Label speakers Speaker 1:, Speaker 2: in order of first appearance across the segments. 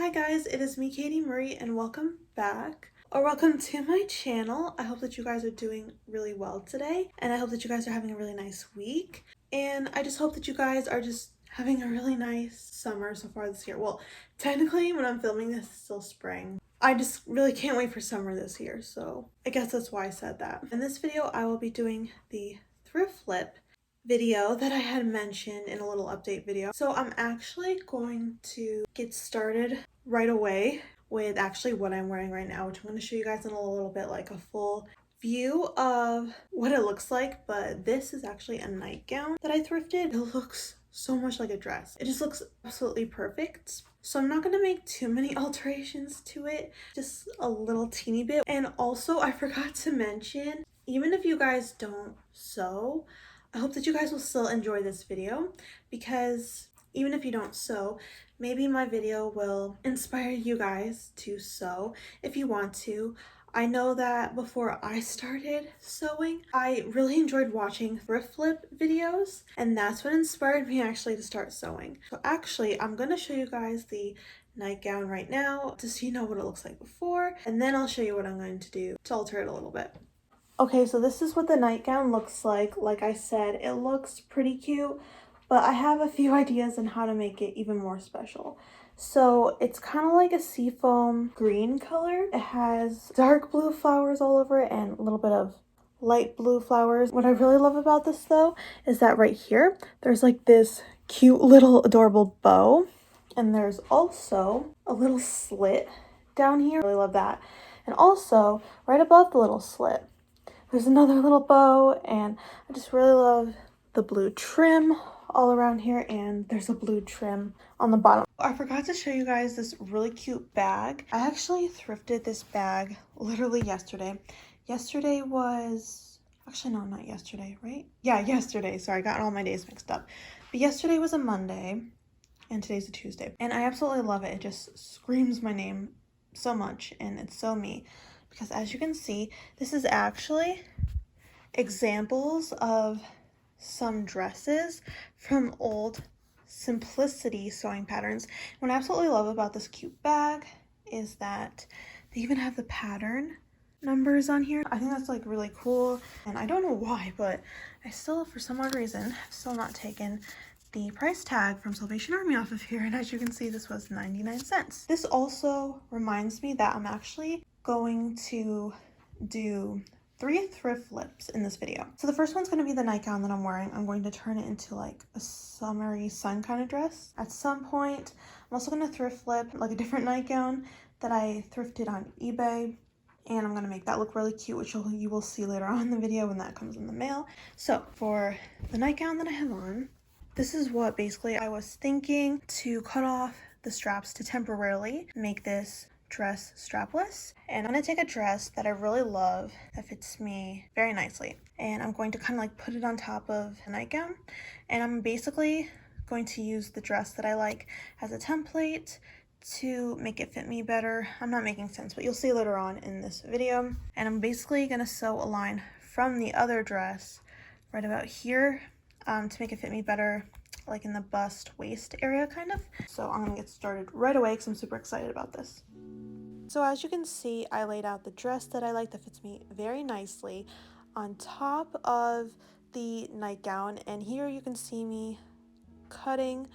Speaker 1: Hi guys, it is me, Katie Murray, and welcome back, or welcome to my channel. I hope that you guys are doing really well today, and I hope that you guys are having a really nice week, and I just hope that you guys are just having a really nice summer so far this year. Well, technically when I'm filming this, it's still spring. I just really can't wait for summer this year, so I guess that's why I said that. In this video, I will be doing the thrift flip video that I had mentioned in a little update video. So I'm actually going to get started right away with actually what I'm wearing right now, which I'm going to show you guys in a little bit, like a full view of what it looks like. But this is actually a nightgown that I thrifted. It looks so much like a dress. It just looks absolutely perfect. So I'm not going to make too many alterations to it, just a little teeny bit. And also I forgot to mention, even if you guys don't sew, I hope that you guys will still enjoy this video, because even if you don't sew, maybe my video will inspire you guys to sew if you want to. I know that before I started sewing, I really enjoyed watching thrift flip videos, and that's what inspired me actually to start sewing. So actually, I'm going to show you guys the nightgown right now just so you know what it looks like before, and then I'll show you what I'm going to do to alter it a little bit. Okay, so this is what the nightgown looks like. Like I said, it looks pretty cute, but I have a few ideas on how to make it even more special. So it's kind of like a seafoam green color. It has dark blue flowers all over it and a little bit of light blue flowers. What I really love about this though is that right here, there's like this cute little adorable bow, and there's also a little slit down here. I really love that. And also right above the little slit, there's another little bow, and I just really love the blue trim all around here, and there's a blue trim on the bottom. I forgot to show you guys this really cute bag. I actually thrifted this bag literally yesterday. Yesterday was, actually no, not yesterday, right? Yeah, yesterday. Sorry, I got all my days mixed up. But yesterday was a Monday, and today's a Tuesday. And I absolutely love it. It just screams my name so much, and it's so me. Because as you can see, this is actually examples of some dresses from old Simplicity sewing patterns. What I absolutely love about this cute bag is that they even have the pattern numbers on here. I think that's like really cool, and I don't know why, but I still, for some odd reason, have still not taken the price tag from Salvation Army off of here, and as you can see, this was 99 cents. This also reminds me that I'm actually going to do 3 thrift flips in this video. So the first one's going to be the nightgown that I'm wearing. I'm going to turn it into like a summery sun kind of dress at some point. I'm also going to thrift flip like a different nightgown that I thrifted on eBay, and I'm going to make that look really cute, which you will see later on in the video when that comes in the mail. So for the nightgown that I have on, this is what basically I was thinking, to cut off the straps to temporarily make this dress strapless. And I'm going to take a dress that I really love that fits me very nicely, and I'm going to kind of like put it on top of the nightgown, and I'm basically going to use the dress that I like as a template to make it fit me better. I'm not making sense, but you'll see later on in this video. And I'm basically going to sew a line from the other dress right about here to make it fit me better, like in the bust waist area kind of. So I'm gonna get started right away because I'm super excited about this. So as you can see, I laid out the dress that I like that fits me very nicely on top of the nightgown, and here you can see me cutting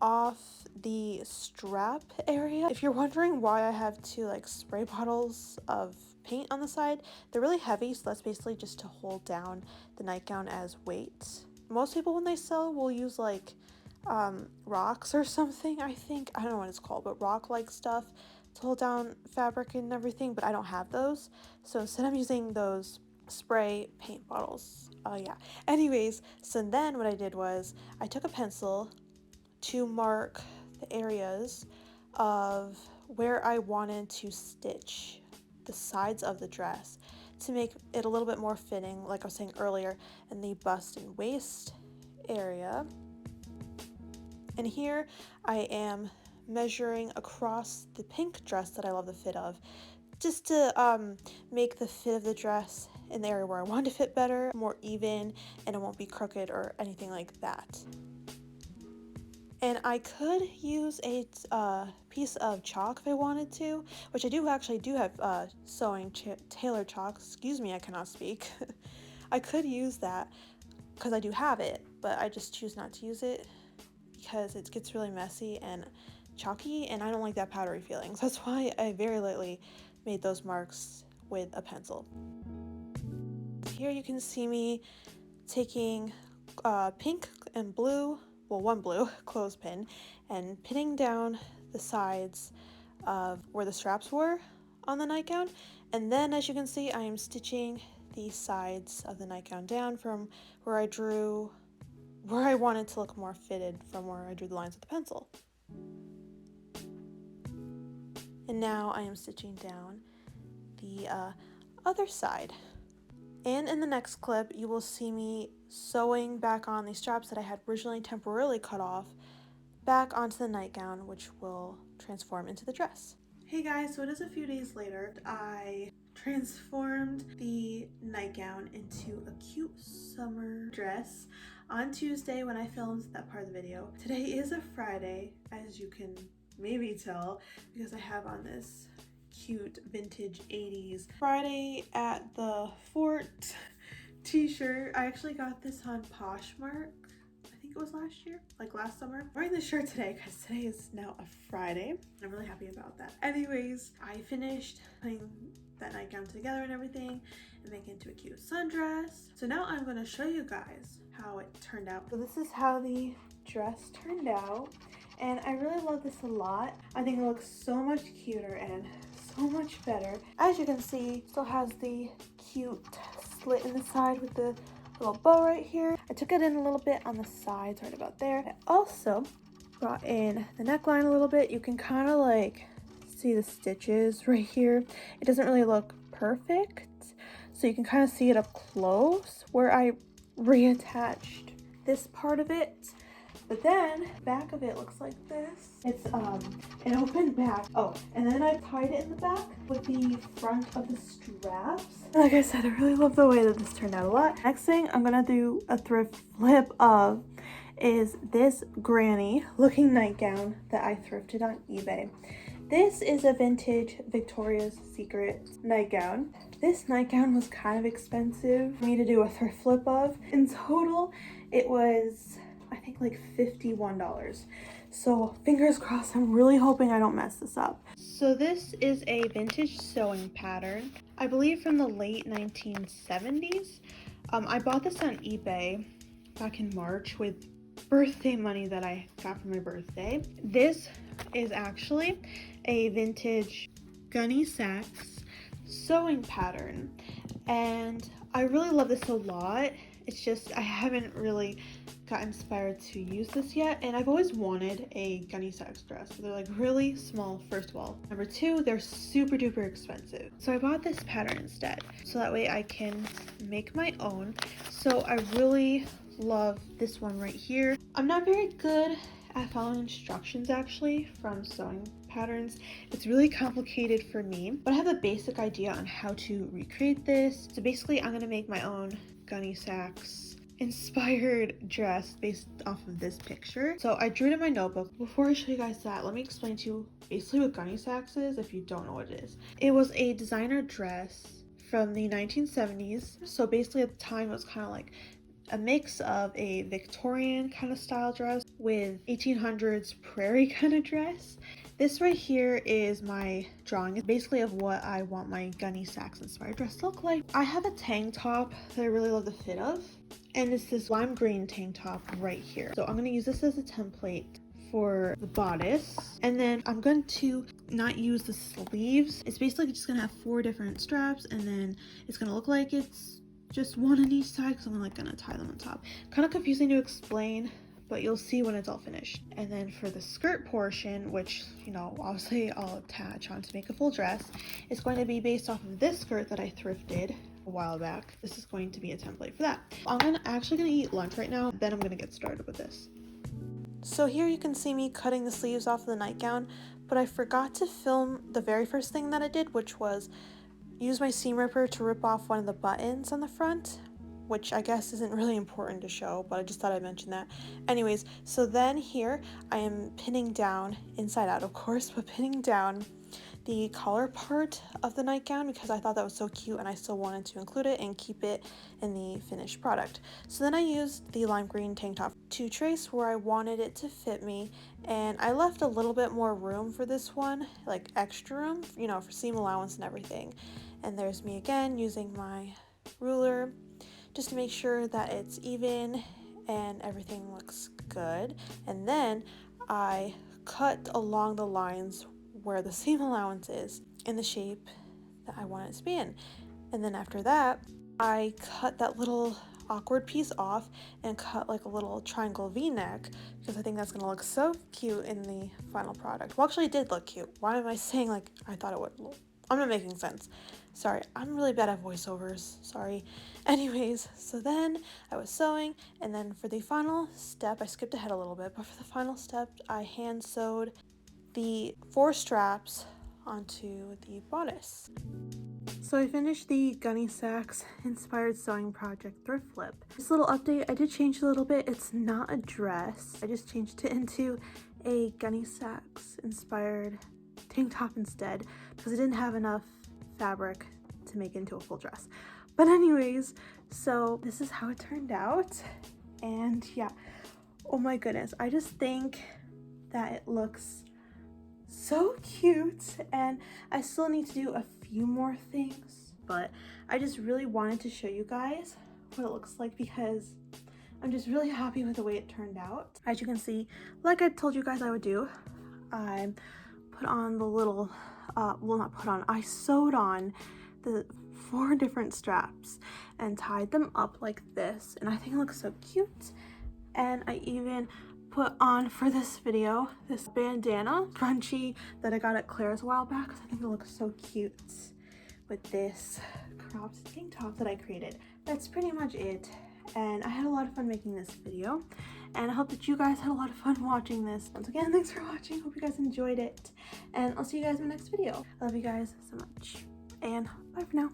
Speaker 1: off the strap area. If you're wondering why I have 2 like spray bottles of paint on the side, they're really heavy, so that's basically just to hold down the nightgown as weight. Most people when they sew will use like rocks or something, I think. I don't know what it's called, but rock like stuff to hold down fabric and everything, but I don't have those. So instead I'm using those spray paint bottles. Yeah. Anyways, so then what I did was I took a pencil to mark the areas of where I wanted to stitch the sides of the dress to make it a little bit more fitting, like I was saying earlier, in the bust and waist area. And here I am measuring across the pink dress that I love the fit of, just to make the fit of the dress in the area where I want to fit better, more even, and it won't be crooked or anything like that. And I could use a piece of chalk if I wanted to, which I do have sewing tailor chalk. Excuse me, I cannot speak. I could use that because I do have it, but I just choose not to use it because it gets really messy and chalky, and I don't like that powdery feeling. So that's why I very lightly made those marks with a pencil. Here you can see me taking pink and blue, well, one blue clothespin, and pinning down the sides of where the straps were on the nightgown. And then, as you can see, I am stitching the sides of the nightgown down from where I wanted to look more fitted from where I drew the lines with the pencil. And now I am stitching down the other side. And in the next clip, you will see me sewing back on the straps that I had originally temporarily cut off back onto the nightgown, which will transform into the dress. Hey guys, so it is a few days later. I transformed the nightgown into a cute summer dress on Tuesday when I filmed that part of the video. Today is a Friday, as you can maybe tell, because I have on this cute vintage 80s Friday at the Fort t-shirt. I actually got this on Poshmark. I think it was last year, like last summer. I'm wearing this shirt today because today is now a Friday. I'm really happy about that. Anyways, I finished putting that nightgown together and everything and making it into a cute sundress. So now I'm going to show you guys how it turned out. So this is how the dress turned out, and I really love this a lot. I think it looks so much cuter and so much better. As you can see, still has the cute slit in the side with the little bow right here. I took it in a little bit on the sides right about there. I also brought in the neckline a little bit. You can kind of like see the stitches right here. It doesn't really look perfect, so you can kind of see it up close where I reattached this part of it. But then back of it looks like this. It's an open back. Oh, and then I tied it in the back with the front of the straps. Like I said, I really love the way that this turned out a lot. Next thing I'm gonna do a thrift flip of is this granny looking nightgown that I thrifted on eBay. This is a vintage Victoria's Secret nightgown. This nightgown was kind of expensive for me to do a thrift flip of. In total, it was, I think, like $51. So fingers crossed, I'm really hoping I don't mess this up. So this is a vintage sewing pattern, I believe from the late 1970s. I bought this on eBay back in March with birthday money that I got for my birthday. This is actually a vintage Gunny Sax sewing pattern, and I really love this a lot. It's just I haven't really got inspired to use this yet, and I've always wanted a GunneSax dress, but they're like really small, first of all. Number two, they're super duper expensive. So I bought this pattern instead, so that way I can make my own. So I really love this one right here. I'm not very good at following instructions actually from sewing patterns. It's really complicated for me, but I have a basic idea on how to recreate this. So basically I'm gonna make my own GunneSax inspired dress based off of this picture. So I drew it in my notebook. Before I show you guys that, let me explain to you basically what GunneSax is if you don't know what it is. It was a designer dress from the 1970s. So basically at the time it was kind of like a mix of a Victorian kind of style dress with 1800s prairie kind of dress. This right here is my drawing. It's basically of what I want my GunneSax inspired dress to look like. I have a tank top that I really love the fit of, and it's this lime green tank top right here. So I'm going to use this as a template for the bodice, and then I'm going to not use the sleeves. It's basically just going to have 4 different straps, and then it's going to look like it's just one on each side because I'm like gonna tie them on top. Kind of confusing to explain, but you'll see when it's all finished. And then for the skirt portion, which, you know, obviously I'll attach on to make a full dress, it's going to be based off of this skirt that I thrifted a while back. This is going to be a template for that. I'm actually gonna eat lunch right now, then I'm gonna get started with this. So here you can see me cutting the sleeves off of the nightgown, but I forgot to film the very first thing that I did, which was use my seam ripper to rip off one of the buttons on the front. which I guess isn't really important to show, but I just thought I'd mention that. Anyways, so then here I am pinning down, inside out of course, but pinning down the collar part of the nightgown because I thought that was so cute and I still wanted to include it and keep it in the finished product. So then I used the lime green tank top to trace where I wanted it to fit me, and I left a little bit more room for this one, like extra room, you know, for seam allowance and everything. And there's me again using my ruler just to make sure that it's even and everything looks good. And then I cut along the lines where the seam allowance is in the shape that I want it to be in. And then after that, I cut that little awkward piece off and cut like a little triangle V-neck because I think that's gonna look so cute in the final product. Well, actually it did look cute. Why am I saying like I thought it would look? I'm not making sense. Sorry, I'm really bad at voiceovers, sorry. Anyways, so then I was sewing, and then for the final step, I skipped ahead a little bit, but for the final step, I hand sewed the 4 straps onto the bodice. So I finished the Gunny Sax inspired sewing project thrift flip. This little update, I did change a little bit. It's not a dress. I just changed it into a Gunny Sax inspired tank top instead because I didn't have enough fabric to make it into a full dress. But anyways, so this is how it turned out. And yeah, oh my goodness, I just think that it looks so cute, and I still need to do a few more things, but I just really wanted to show you guys what it looks like because I'm just really happy with the way it turned out. As you can see, like I told you guys I would do, I put on the little well, not put on, I sewed on the 4 different straps and tied them up like this, and I think it looks so cute. And I even put on for this video this bandana scrunchie that I got at Claire's a while back because I think it looks so cute with this cropped tank top that I created. That's pretty much it, and I had a lot of fun making this video, and I hope that you guys had a lot of fun watching this. Once again, thanks for watching. Hope you guys enjoyed it, and I'll see you guys in my next video. I love you guys so much, and bye for now.